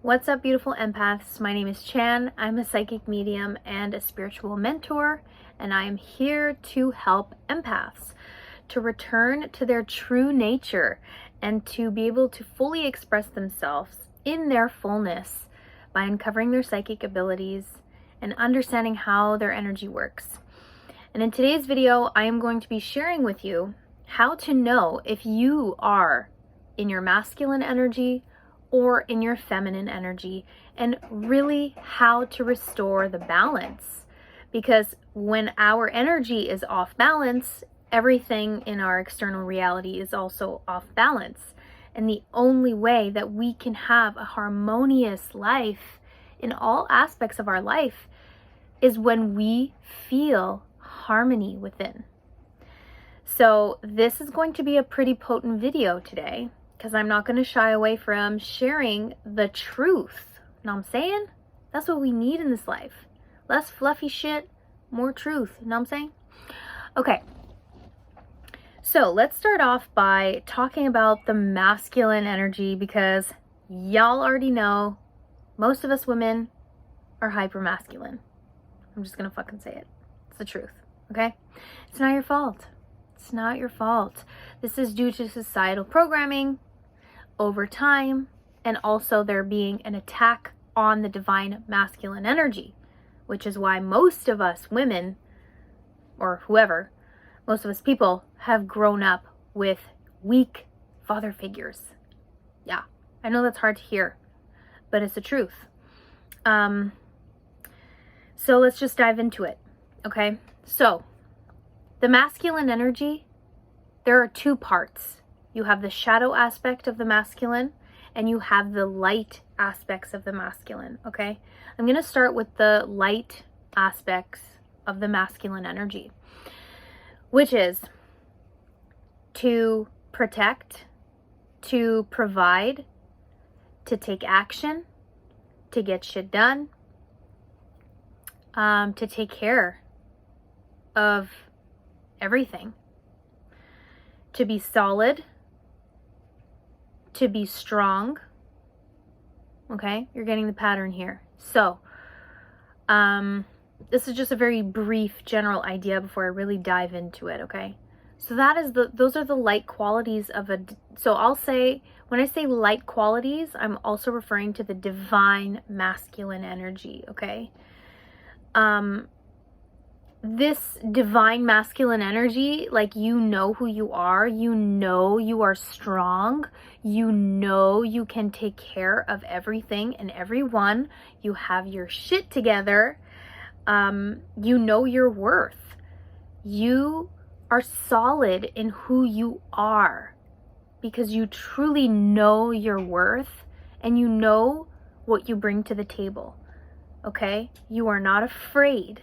What's up, beautiful empaths? My name is Chan. I'm a psychic medium and a spiritual mentor, and I am here to help empaths to return to their true nature and to be able to fully express themselves in their fullness by uncovering their psychic abilities and understanding how their energy works. And in today's video, I am going to be sharing with you how to know if you are in your masculine energy or in your feminine energy, and really how to restore the balance. Because when our energy is off balance, everything in our external reality is also off balance. And the only way that we can have a harmonious life in all aspects of our life is when we feel harmony within. So this is going to be a pretty potent video today, because I'm not going to shy away from sharing the truth. Know what I'm saying? That's what we need in this life. Less fluffy shit, more truth. Know what I'm saying? Okay. So let's start off by talking about the masculine energy, because y'all already know most of us women are hyper masculine. I'm just going to fucking say it. It's the truth. Okay? It's not your fault. It's not your fault. This is due to societal programming over time, and also there being an attack on the divine masculine energy, which is why most of us women, or whoever, most of us people have grown up with weak father figures. Yeah, I know that's hard to hear, but it's the truth. So let's just dive into it, okay? So the masculine energy, there are two parts. You have the shadow aspect of the masculine, and you have the light aspects of the masculine, okay? I'm going to start with the light aspects of the masculine energy, which is to protect, to provide, to take action, to get shit done, to take care of everything, to be solid, to be strong. Okay, you're getting the pattern here. So this is just a very brief general idea before I really dive into it. Okay, so those are the light qualities of so I'll say, when I say light qualities, I'm also referring to the divine masculine energy. Okay, this divine masculine energy, like, you know who you are, you know you are strong, you know you can take care of everything and everyone, you have your shit together, you know your worth, you are solid in who you are, because you truly know your worth and you know what you bring to the table. Okay, you are not afraid.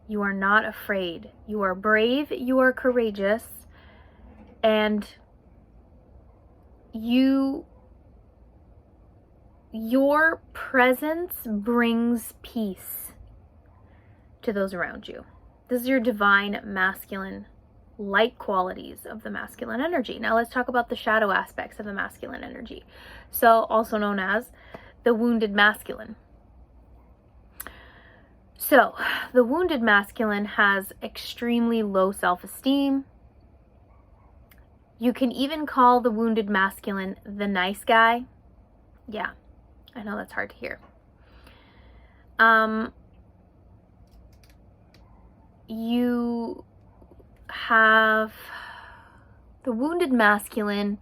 You are not afraid. You are brave, you are courageous, and your presence brings peace to those around you. This is your divine masculine light qualities of the masculine energy. Now let's talk about the shadow aspects of the masculine energy. So also known as the wounded masculine. So, the wounded masculine has extremely low self-esteem. You can even call the wounded masculine the nice guy. Yeah, I know that's hard to hear. You have the wounded masculine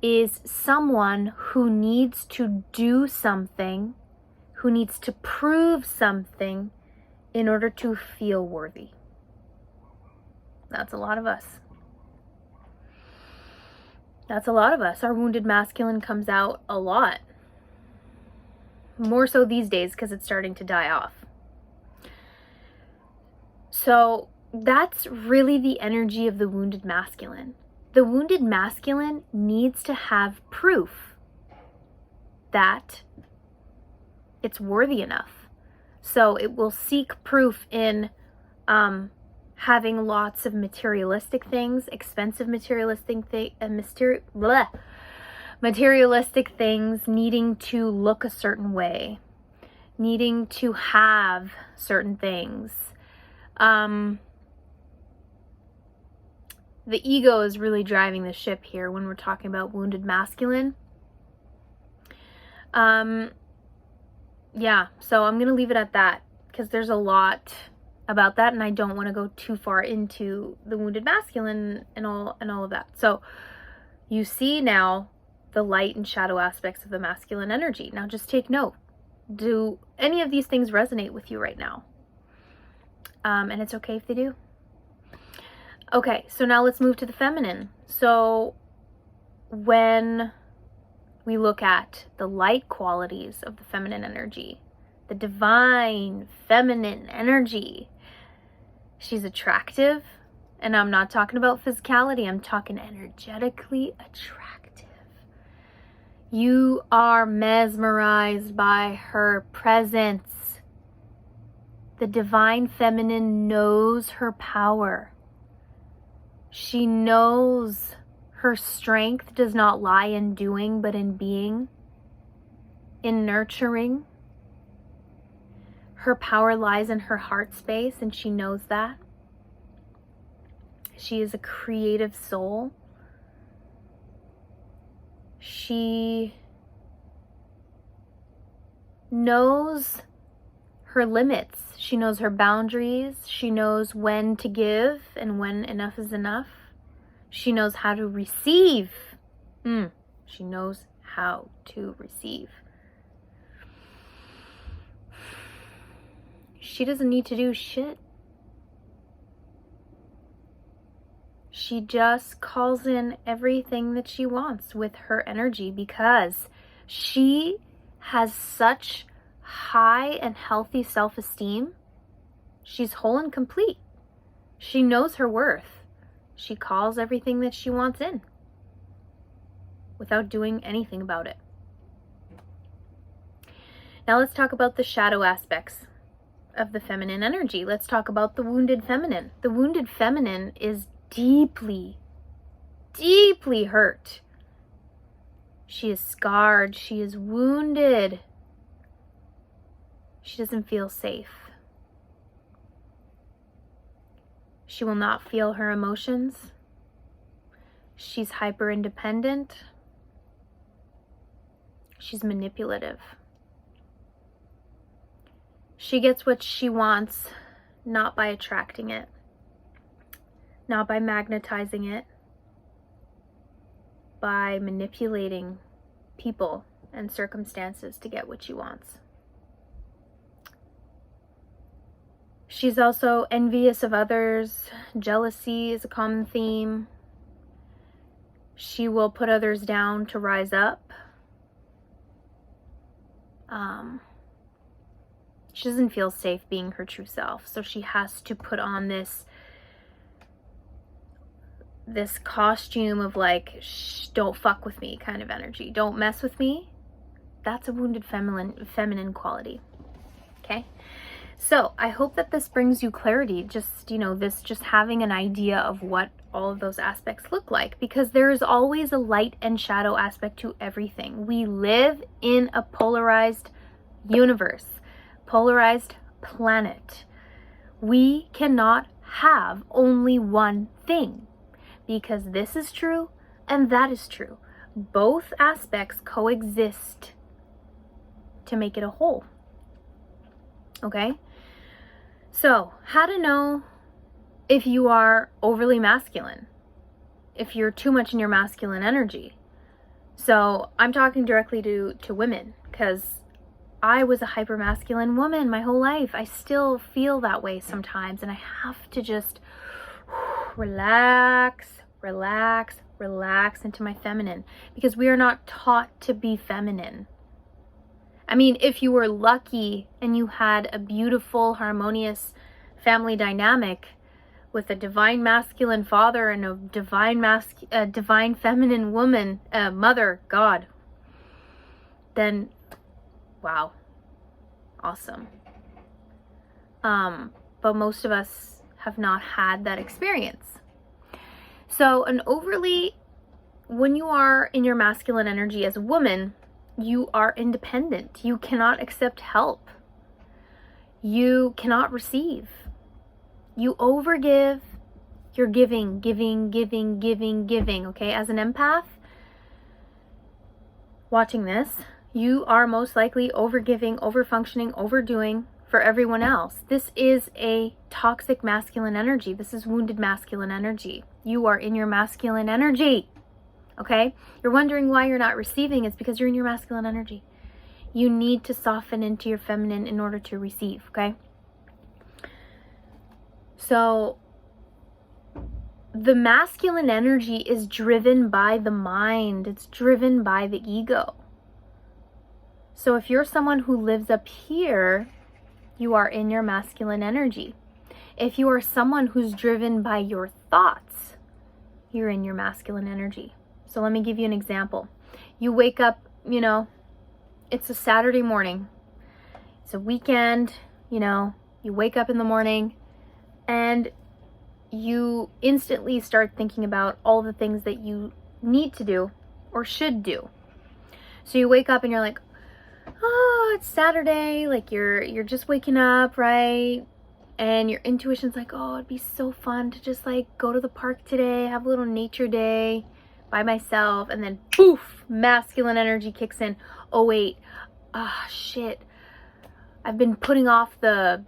is someone who needs to do something, who needs to prove something in order to feel worthy. That's a lot of us. That's a lot of us. Our wounded masculine comes out a lot. More so these days, because it's starting to die off. So that's really the energy of the wounded masculine. The wounded masculine needs to have proof that it's worthy enough. So it will seek proof in having lots of materialistic things, expensive materialistic things, materialistic things, needing to look a certain way, needing to have certain things. The ego is really driving the ship here when we're talking about wounded masculine. Yeah, so I'm going to leave it at that because there's a lot about that, and I don't want to go too far into the wounded masculine and all of that. So you see now the light and shadow aspects of the masculine energy. Now just take note. Do any of these things resonate with you right now? And it's okay if they do. Okay, so now let's move to the feminine. So when we look at the light qualities of the feminine energy, the divine feminine energy, she's attractive. And I'm not talking about physicality, I'm talking energetically attractive. You are mesmerized by her presence. The divine feminine knows her power. She knows her strength does not lie in doing, but in being, in nurturing. Her power lies in her heart space, and she knows that. She is a creative soul. She knows her limits. She knows her boundaries. She knows when to give and when enough is enough. She knows how to receive. She knows how to receive. She doesn't need to do shit. She just calls in everything that she wants with her energy because she has such high and healthy self-esteem. She's whole and complete. She knows her worth. She calls everything that she wants in without doing anything about it. Now let's talk about the shadow aspects of the feminine energy. Let's talk about the wounded feminine. The wounded feminine is deeply, deeply hurt. She is scarred. She is wounded. She doesn't feel safe. She will not feel her emotions. She's hyper independent. She's manipulative. She gets what she wants, not by attracting it, not by magnetizing it, by manipulating people and circumstances to get what she wants. She's also envious of others. Jealousy is a common theme. She will put others down to rise up. She doesn't feel safe being her true self, so she has to put on this costume of like, shh, don't fuck with me kind of energy. Don't mess with me. That's a wounded feminine quality. Okay? So I hope that this brings you clarity, just having an idea of what all of those aspects look like, because there is always a light and shadow aspect to everything. We live in a polarized universe, polarized planet. We cannot have only one thing, because this is true and that is true. Both aspects coexist to make it a whole. Okay? So, how to know if you are overly masculine, if you're too much in your masculine energy. So, I'm talking directly to women, because I was a hyper masculine woman my whole life. I still feel that way sometimes, and I have to just relax into my feminine, because we are not taught to be feminine. I mean, if you were lucky and you had a beautiful, harmonious family dynamic with a divine masculine father and a divine feminine woman, mother, God, then wow, awesome. But most of us have not had that experience. So an overly when you are in your masculine energy as a woman, you are independent. You cannot accept help. You cannot receive. You overgive. You're giving, okay? As an empath, watching this, you are most likely overgiving, overfunctioning, overdoing for everyone else. This is a toxic masculine energy. This is wounded masculine energy. You are in your masculine energy, okay? You're wondering why you're not receiving. It's because you're in your masculine energy. You need to soften into your feminine in order to receive, okay? So the masculine energy is driven by the mind. It's driven by the ego. So if you're someone who lives up here, you are in your masculine energy. If you are someone who's driven by your thoughts, you're in your masculine energy. So let me give you an example. You wake up, you know, it's a Saturday morning. It's a weekend, you know, you wake up in the morning and you instantly start thinking about all the things that you need to do or should do. So you wake up and you're like, oh, it's Saturday, like you're just waking up, right? And your intuition's like, oh, it'd be so fun to just like go to the park today, have a little nature day by myself. And then poof, masculine energy kicks in. Oh wait, shit, I've been putting off the,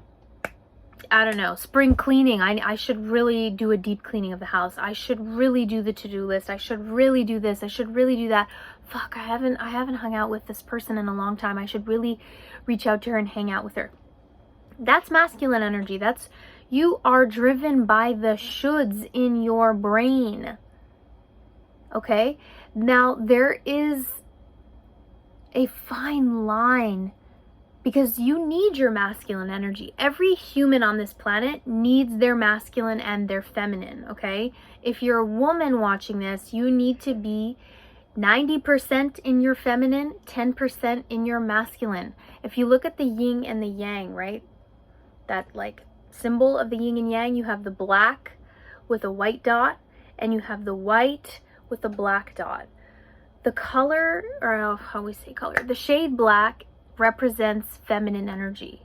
I don't know, spring cleaning. I should really do a deep cleaning of the house. I should really do the to-do list. I should really do this. I should really do that. Fuck, I haven't hung out with this person in a long time. I should really reach out to her and hang out with her. That's masculine energy. That's, you are driven by the shoulds in your brain. Okay? Now, there is a fine line because you need your masculine energy. Every human on this planet needs their masculine and their feminine, okay? If you're a woman watching this, you need to be 90% in your feminine, 10% in your masculine. If you look at the yin and the yang, right? That like symbol of the yin and yang, you have the black with a white dot and you have the white with a black dot. The color, or how we say color, the shade black represents feminine energy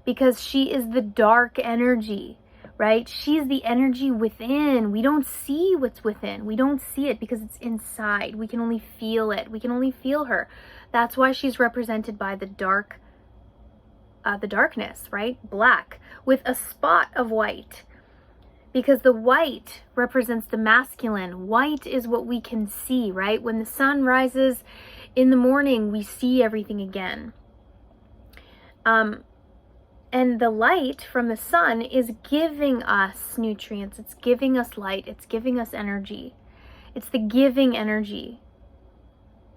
because she is the dark energy, right? She's the energy within. We don't see what's within. We don't see it because it's inside. We can only feel it. We can only feel her. That's why she's represented by the dark, the darkness, right? Black with a spot of white, because the white represents the masculine. White is what we can see, right? When the sun rises in the morning, we see everything again. And the light from the sun is giving us nutrients. It's giving us light. It's giving us energy. It's the giving energy.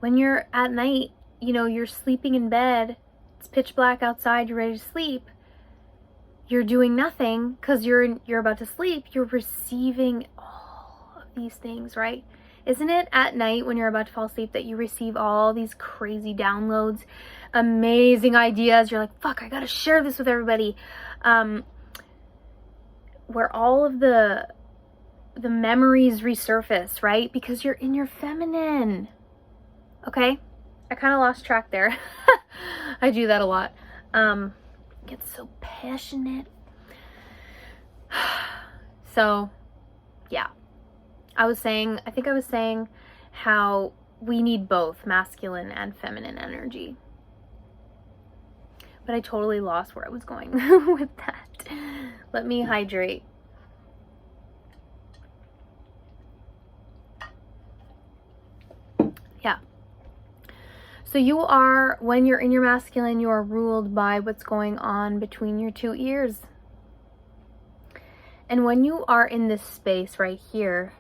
When you're at night, you know, you're sleeping in bed, it's pitch black outside, you're ready to sleep. You're doing nothing because you're about to sleep. You're receiving all of these things, right? Isn't it at night when you're about to fall asleep that you receive all these crazy downloads, amazing ideas? You're like, fuck, I gotta share this with everybody. Where all of the memories resurface, right? Because you're in your feminine. Okay? I kind of lost track there. I do that a lot. Get so passionate. So, yeah. I think I was saying how we need both masculine and feminine energy. But I totally lost where I was going with that. Let me hydrate. Yeah. So you are, when you're in your masculine, you are ruled by what's going on between your two ears. And when you are in this space right here,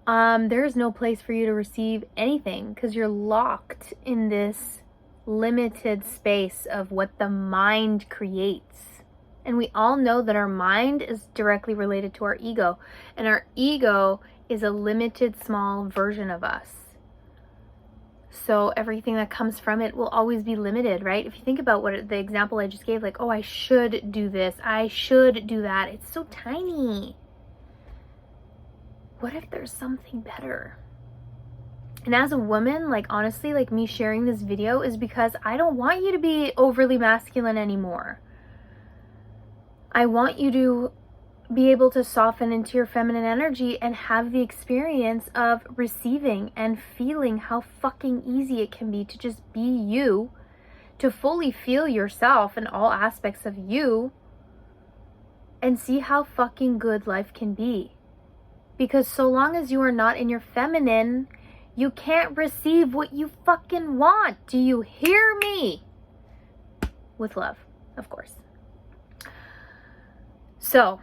there is no place for you to receive anything because you're locked in this limited space of what the mind creates. And we all know that our mind is directly related to our ego, and our ego is a limited small version of us. So everything that comes from it will always be limited, right? If you think about what the example I just gave, like, oh, I should do this, I should do that. It's so tiny. what if there's something better? And as a woman, like honestly, like me sharing this video is because I don't want you to be overly masculine anymore. I want you to be able to soften into your feminine energy and have the experience of receiving and feeling how fucking easy it can be to just be you, to fully feel yourself and all aspects of you, and see how fucking good life can be. Because so long as you are not in your feminine, you can't receive what you fucking want. Do you hear me? With love, of course. So,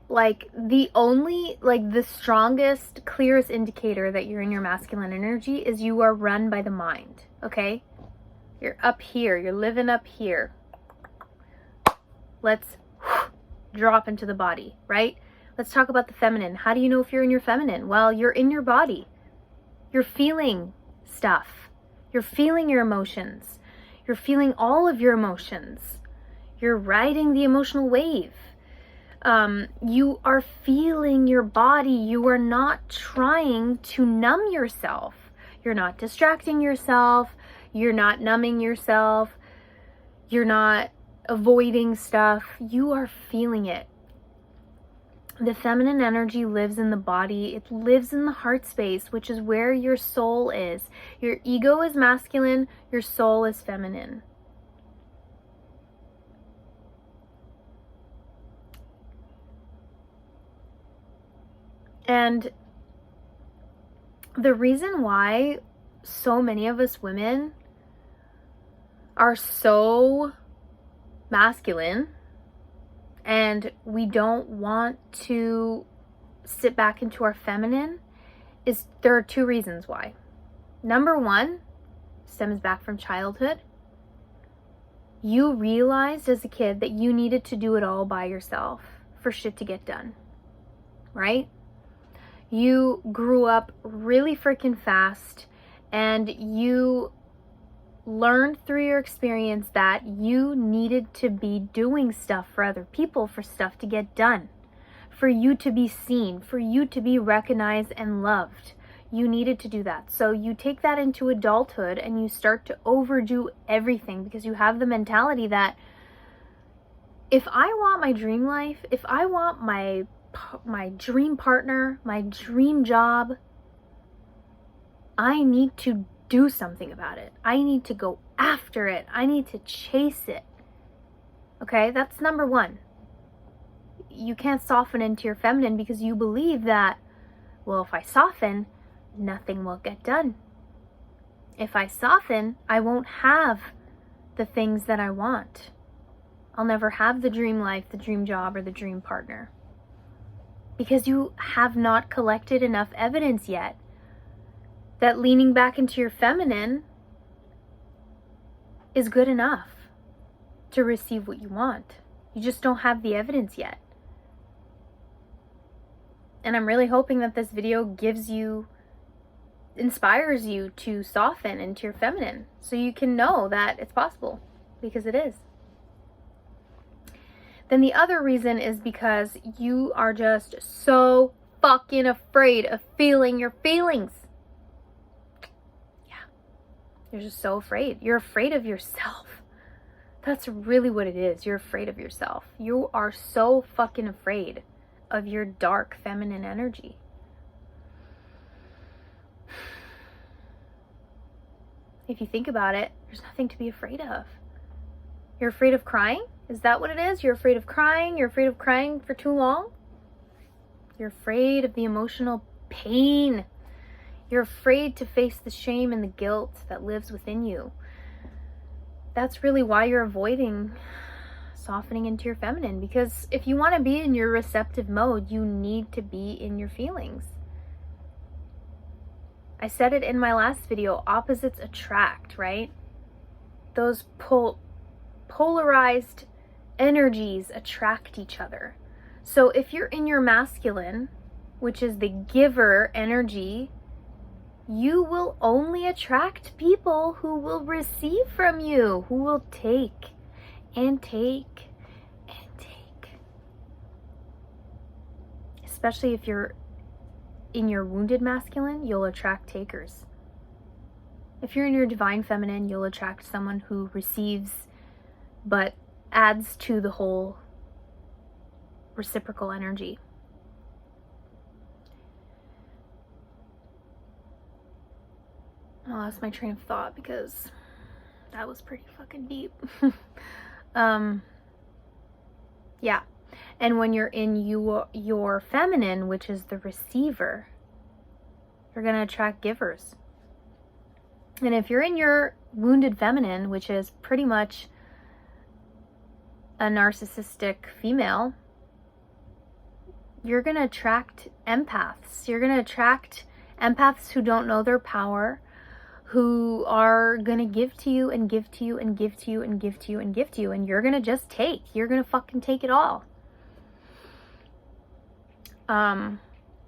like the strongest, clearest indicator that you're in your masculine energy is you are run by the mind, okay? You're up here, you're living up here. Let's drop into the body, right? Let's talk about the feminine. How do you know if you're in your feminine? Well, you're in your body. You're feeling stuff. You're feeling your emotions. You're feeling all of your emotions. You're riding the emotional wave. You are feeling your body. You are not trying to numb yourself. You're not distracting yourself. You're not numbing yourself. You're not avoiding stuff. You are feeling it. The feminine energy lives in the body. It lives in the heart space, which is where your soul is. Your ego is masculine. Your soul is feminine. And the reason why so many of us women are so masculine and we don't want to sit back into our feminine is there are two reasons why. Number one stems back from childhood. You realized as a kid that you needed to do it all by yourself for shit to get done, right? You grew up really freaking fast and you learned through your experience that you needed to be doing stuff for other people, for stuff to get done, for you to be seen, for you to be recognized and loved. You needed to do that. So you take that into adulthood and you start to overdo everything because you have the mentality that if I want my dream life, if I want my dream partner, my dream job, I need to do something about it. I need to go after it. I need to chase it. Okay, that's number one. You can't soften into your feminine because you believe that, well, if I soften, nothing will get done. If I soften, I won't have the things that I want. I'll never have the dream life, the dream job, or the dream partner. Because you have not collected enough evidence yet that leaning back into your feminine is good enough to receive what you want. You just don't have the evidence yet. And I'm really hoping that this video inspires you to soften into your feminine so you can know that it's possible, because it is. Then the other reason is because you are just so fucking afraid of feeling your feelings. Yeah. You're just so afraid. You're afraid of yourself. That's really what it is. You're afraid of yourself. You are so fucking afraid of your dark feminine energy. If you think about it, there's nothing to be afraid of. You're afraid of crying? Is that what it is? You're afraid of crying? You're afraid of crying for too long? You're afraid of the emotional pain. You're afraid to face the shame and the guilt that lives within you. That's really why you're avoiding softening into your feminine, because if you want to be in your receptive mode, you need to be in your feelings. I said it in my last video, opposites attract, right? Those polarized energies attract each other. So if you're in your masculine, which is the giver energy, you will only attract people who will receive from you, who will take and take and take. especially if you're in your wounded masculine, you'll attract takers. If you're in your divine feminine, you'll attract someone who receives but adds to the whole reciprocal energy. I lost my train of thought because that was pretty fucking deep. Yeah. And when you're in your feminine, which is the receiver, you're going to attract givers. And if you're in your wounded feminine, which is pretty much a narcissistic female, you're going to attract empaths. You're going to attract empaths who don't know their power, who are going to give to you and give to you and give to you and give to you and give to you. And you're going to just take. You're going to fucking take it all. And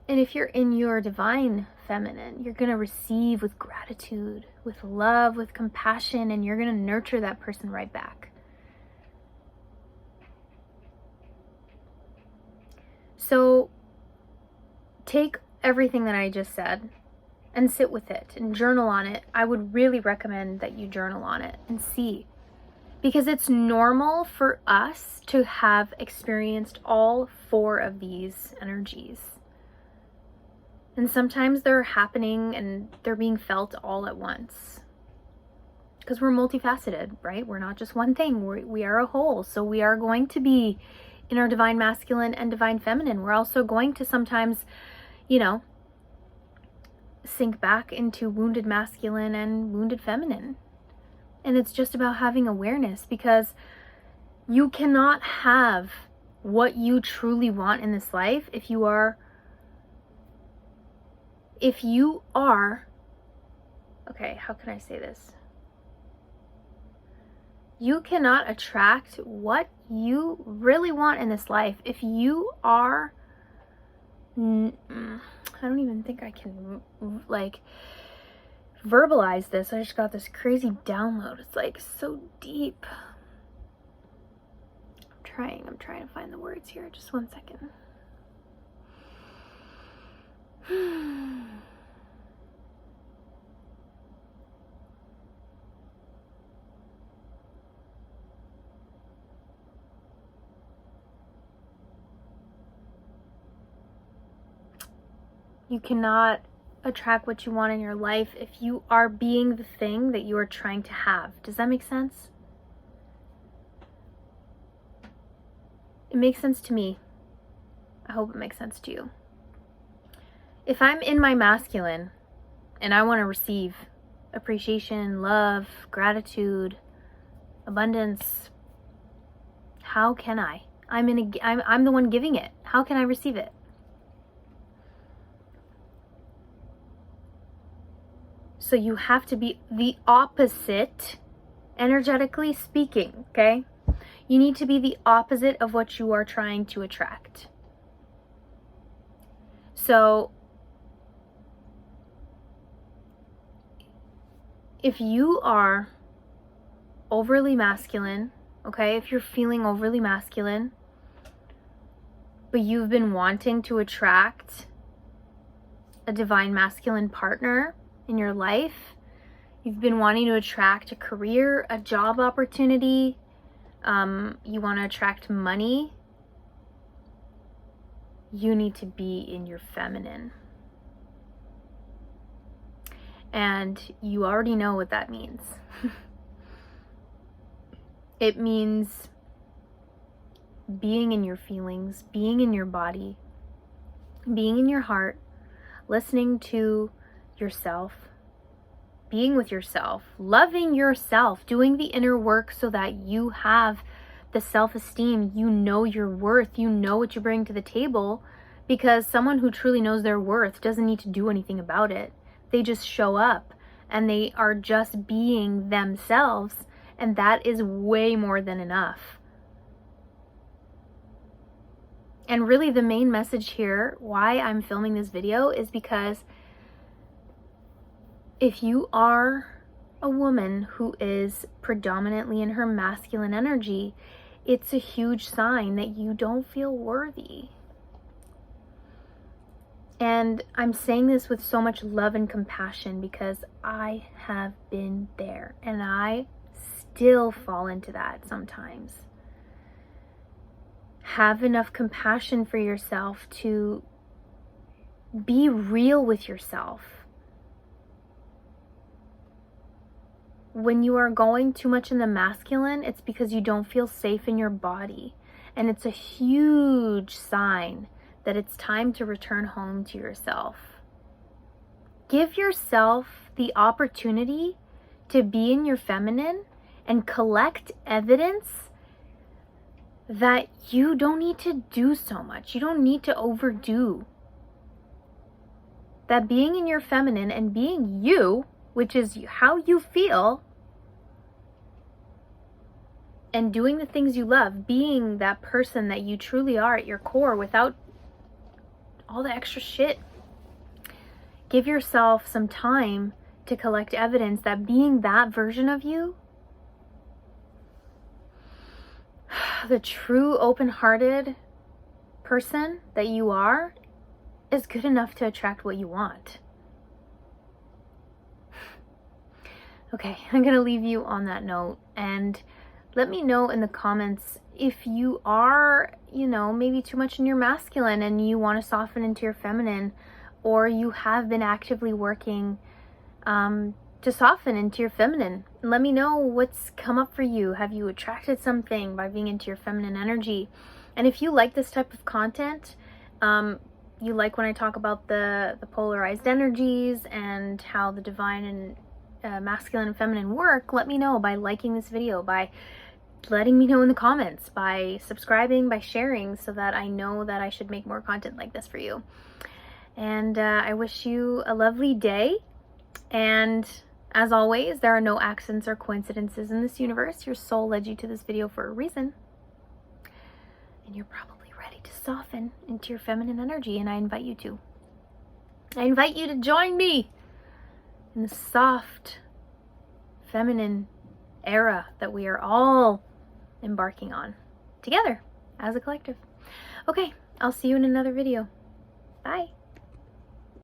if you're in your divine feminine, you're going to receive with gratitude, with love, with compassion, and you're going to nurture that person right back. So take everything that I just said and sit with it and journal on it. I would really recommend that you journal on it and see. Because it's normal for us to have experienced all 4 of these energies. And sometimes they're happening and they're being felt all at once. Because we're multifaceted, right? We're not just one thing. We are a whole. So we are going to be in our divine masculine and divine feminine. We're also going to sometimes, sink back into wounded masculine and wounded feminine. And it's just about having awareness, because you cannot have what you truly want in this life if you are, okay, how can I say this? You cannot attract what you really want in this life if you are, I don't even think I can verbalize this. I just got this crazy download. It's so deep. I'm trying to find the words here. Just one second. You cannot attract what you want in your life if you are being the thing that you are trying to have. Does that make sense? It makes sense to me. I hope it makes sense to you. If I'm in my masculine and I want to receive appreciation, love, gratitude, abundance, how can I? I'm the one giving it. How can I receive it? So you have to be the opposite, energetically speaking, okay? You need to be the opposite of what you are trying to attract. So if you are overly masculine, okay, if you're feeling overly masculine, but you've been wanting to attract a divine masculine partner in your life, you've been wanting to attract a career, a job opportunity, you want to attract money, you need to be in your feminine. And you already know what that means. It means being in your feelings, being in your body, being in your heart, listening to yourself, being with yourself, loving yourself, doing the inner work so that you have the self-esteem, you know your worth, you know what you bring to the table, because someone who truly knows their worth doesn't need to do anything about it. They just show up and they are just being themselves, and that is way more than enough. And really the main message here, why I'm filming this video, is because if you are a woman who is predominantly in her masculine energy, it's a huge sign that you don't feel worthy. And I'm saying this with so much love and compassion because I have been there and I still fall into that sometimes. Have enough compassion for yourself to be real with yourself. When you are going too much in the masculine, it's because you don't feel safe in your body. And it's a huge sign that it's time to return home to yourself. Give yourself the opportunity to be in your feminine and collect evidence that you don't need to do so much. You don't need to overdo. That being in your feminine and being you, which is how you feel, and doing the things you love, being that person that you truly are at your core without all the extra shit. Give yourself some time to collect evidence that being that version of you, the true open-hearted person that you are, is good enough to attract what you want. Okay, I'm gonna leave you on that note, and let me know in the comments if you are, maybe too much in your masculine and you want to soften into your feminine, or you have been actively working to soften into your feminine. And let me know what's come up for you. Have you attracted something by being into your feminine energy? And if you like this type of content, you like when I talk about the polarized energies and how the divine and masculine and feminine work, let me know by liking this video, by letting me know in the comments, by subscribing, by sharing, so that I know that I should make more content like this for you. And I wish you a lovely day. And as always, there are no accidents or coincidences in this universe. Your soul led you to this video for a reason. And you're probably ready to soften into your feminine energy, and I invite you to. I invite you to join me in the soft, feminine era that we are all embarking on together as a collective. Okay, I'll see you in another video. Bye.